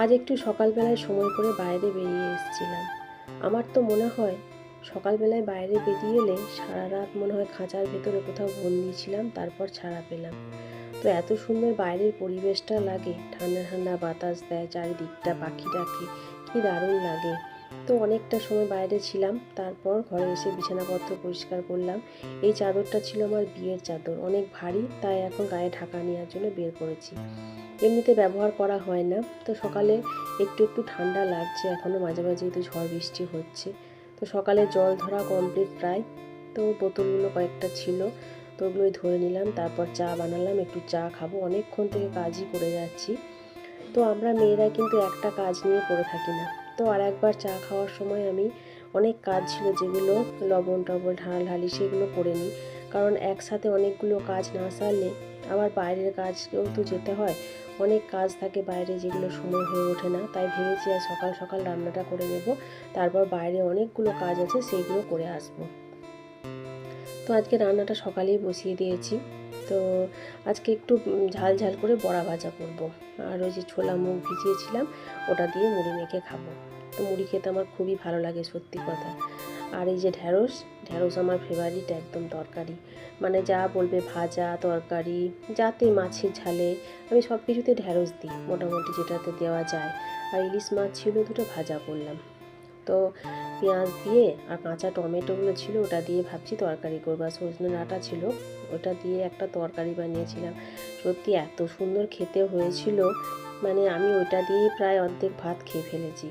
আজ একটু সকালবেলায় সময় করে বাইরে বেরিয়ে এসেছিলাম। আমার তো মনে হয় সকালবেলায় বাইরে বেরিয়ে এলে সারা রাত মনে হয় খাঁচার ভেতরে কোথাও বন্দি ছিলাম, তারপর ছাড়া পেলাম। তো এত সুন্দর বাইরের পরিবেশটা লাগে, ঠান্ডা ঠান্ডা বাতাস দেয়, চারিদিকটা পাখি ডাকে, কি দারুণ লাগে। তো অনেকটা সময় বাইরে ছিলাম, তারপর ঘরে এসে বিছানাপত্র পরিষ্কার করলাম। এই চাদরটা ছিল আমার বিয়ের চাদর, অনেক ভারী, তাই এখন গায়ে ঢাকা নেওয়ার জন্য বের করেছি। এমনিতে ব্যবহার করা হয় না। তো সকালে একটু একটু ঠান্ডা লাগছে, এখনও মাঝে মাঝেই তো ঝড় বৃষ্টি হচ্ছে। তো সকালে জল ধরা কমপ্লিট প্রায়। তো বোতলগুলো কয়েকটা ছিল, তো ওগুলোই ধরে নিলাম। তারপর চা বানালাম, একটু চা খাবো, অনেকক্ষণ থেকে কাজই করে যাচ্ছি। তো আমরা মেয়েরা কিন্তু একটা কাজ নিয়ে পড়ে থাকি না। তো আর একবার চা খাওয়ার সময় আমি অনেক কাজ ছিল যেগুলো লবণ টবণ ঢালাঢালি সেগুলো করে নিই। কারণ একসাথে অনেকগুলো কাজ না সারলে আবার বাইরের কাজকেও তো যেতে হয়, অনেক কাজ থাকে বাইরে যেগুলো সময় হয়ে ওঠে না। তাই ভেবেছি আজ সকাল সকাল রান্নাটা করে নেব, তারপর বাইরে অনেকগুলো কাজ আছে সেইগুলো করে আসবো। তো আজকে রান্নাটা সকালেই বসিয়ে দিয়েছি। তো আজকে একটু ঝাল ঝাল করে বড়া ভাজা করব। আর ওই যে ছোলা মুগ ভিজিয়েছিলাম, ওটা দিয়ে মুড়ি মেখে খাবো। তো মুড়ি খেতে আমার খুবই ভালো লাগে, সত্যি কথা। আর এই যে ঢ্যাঁড়স, ঢ্যাঁড়স আমার ফেভারিট একদম তরকারি। মানে যা বলবে, ভাজা তরকারি, যাতে মাছের ঝালে, আমি সব কিছুতে ঢ্যাঁড়স দিই মোটামুটি, যেটাতে দেওয়া যায়। আর ইলিশ মাছ ছিল, দুটো ভাজা করলাম। তো পেঁয়াজ দিয়ে আর কাঁচা টমেটোগুলো ছিল, ওটা দিয়ে ভাবছি তরকারি করবো। আর সজনে ডাঁটা ছিল, ওটা দিয়ে একটা তরকারি বানিয়েছিলাম। সত্যি এত সুন্দর খেতে হয়েছিল, মানে আমি ওইটা দিয়েই প্রায় অর্ধেক ভাত খেয়ে ফেলেছি।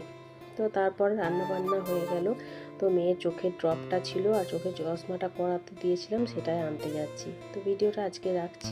তো তারপর রান্না বান্না হয়ে গেল। তো মেয়ের চোখের ড্রপটা ছিল আর চোখের চশমাটা করাতে দিয়েছিলাম, সেটাই আনতে যাচ্ছি। তো ভিডিওটা আজকে রাখছি।